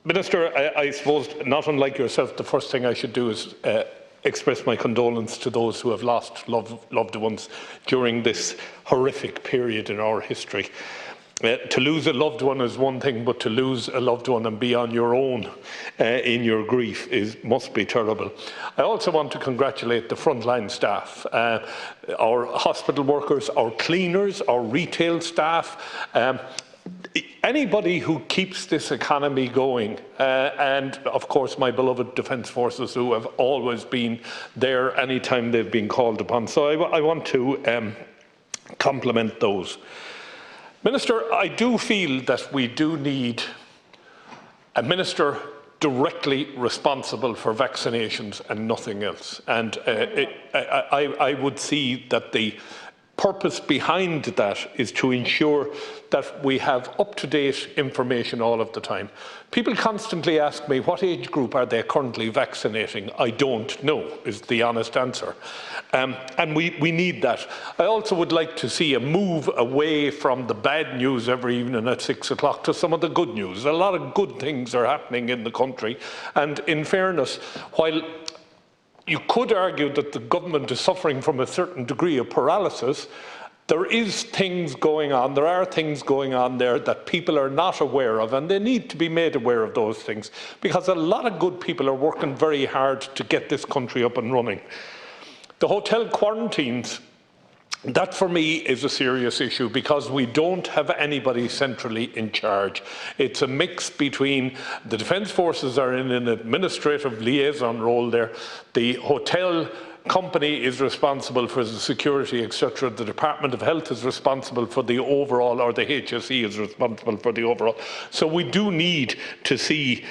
Minister, I suppose, not unlike yourself, the first thing I should do is express my condolence to those who have lost loved ones during this horrific period in our history. To lose a loved one is one thing, but to lose a loved one and be on your own in your grief must be terrible. I also want to congratulate the frontline staff, our hospital workers, our cleaners, our retail staff, anybody who keeps this economy going, and of course my beloved Defence Forces, who have always been there anytime they've been called upon. So I want to compliment those. Minister, I do feel that we do need a minister directly responsible for vaccinations and nothing else. And I would see that the purpose behind that is to ensure that we have up-to-date information all of the time. People constantly ask me, what age group are they currently vaccinating? I don't know, is the honest answer. And we need that. I also would like to see a move away from the bad news every evening at 6 o'clock to some of the good news. A lot of good things are happening in the country. And in fairness, while you could argue that the government is suffering from a certain degree of paralysis, there is things going on, there are things going on there that people are not aware of, and they need to be made aware of those things, because a lot of good people are working very hard to get this country up and running. The hotel quarantines, that for me is a serious issue, because we don't have anybody centrally in charge. It's a mix between the Defence Forces are in an administrative liaison role there, the hotel company is responsible for the security, etc. The Department of Health is responsible for the overall, or the HSE is responsible for the overall. So we do need to see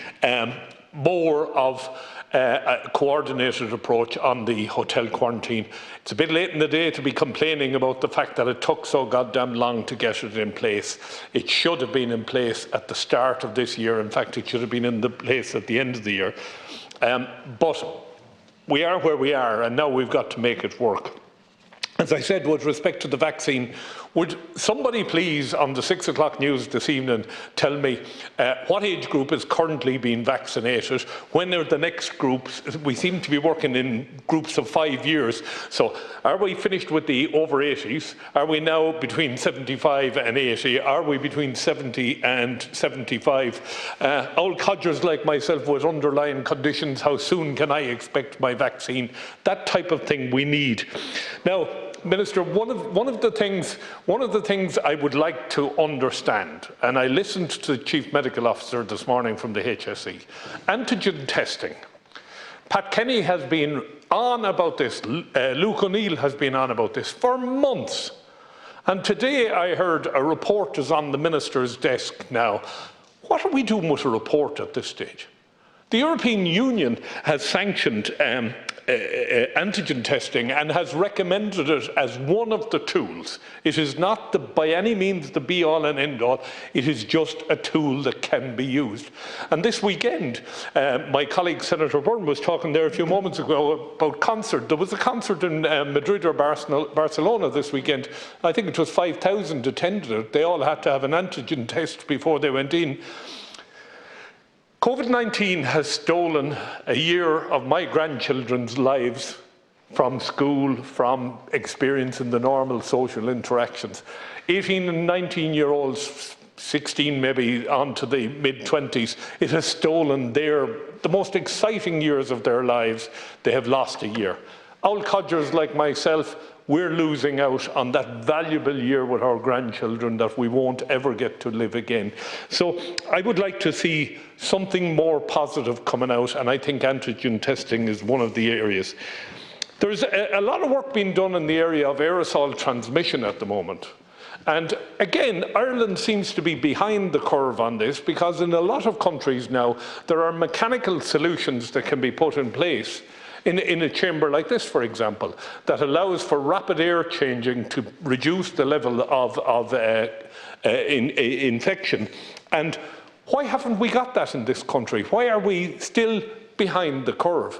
more of a coordinated approach on the hotel quarantine. It's a bit late in the day to be complaining about the fact that it took so goddamn long to get it in place. It should have been in place at the start of this year. In fact, it should have been in place at the end of the year. But we are where we are, and now we've got to make it work. As I said, with respect to the vaccine, would somebody please on the 6 o'clock news this evening tell me what age group is currently being vaccinated? When are the next groups? We seem to be working in groups of 5 years. So are we finished with the over 80s? Are we now between 75 and 80? Are we between 70 and 75? Old codgers like myself with underlying conditions, how soon can I expect my vaccine? That type of thing we need. Now, Minister, one of the things I would like to understand, and I listened to the Chief Medical Officer this morning from the HSE, antigen testing. Pat Kenny has been on about this, Luke O'Neill has been on about this for months. And today I heard a report is on the Minister's desk now. What are we doing with a report at this stage? The European Union has sanctioned antigen testing and has recommended it as one of the tools. It is not by any means the be-all and end-all. It is just a tool that can be used. And this weekend, my colleague Senator Byrne was talking there a few moments ago about concert. There was a concert in Madrid or Barcelona this weekend. I think it was 5,000 attended it. They all had to have an antigen test before they went in. COVID-19 has stolen a year of my grandchildren's lives from school, from experiencing the normal social interactions. 18 and 19-year-olds, 16 maybe, on to the mid-20s, it has stolen the most exciting years of their lives. They have lost a year. Old codgers like myself, we're losing out on that valuable year with our grandchildren that we won't ever get to live again. So I would like to see something more positive coming out, and I think antigen testing is one of the areas. There's a lot of work being done in the area of aerosol transmission at the moment. And again, Ireland seems to be behind the curve on this, because in a lot of countries now, there are mechanical solutions that can be put in place in a chamber like this, for example, that allows for rapid air changing to reduce the level of infection. And why haven't we got that in this country? Why are we still behind the curve?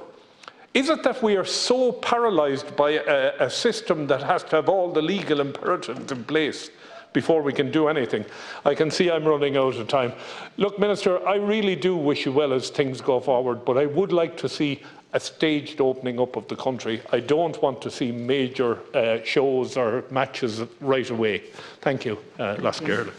Is it that we are so paralysed by a system that has to have all the legal imperatives in place? before we can do anything. I can see I'm running out of time. Look, Minister, I really do wish you well as things go forward, but I would like to see a staged opening up of the country. I don't want to see major shows or matches right away. Thank you, Las Gerlach.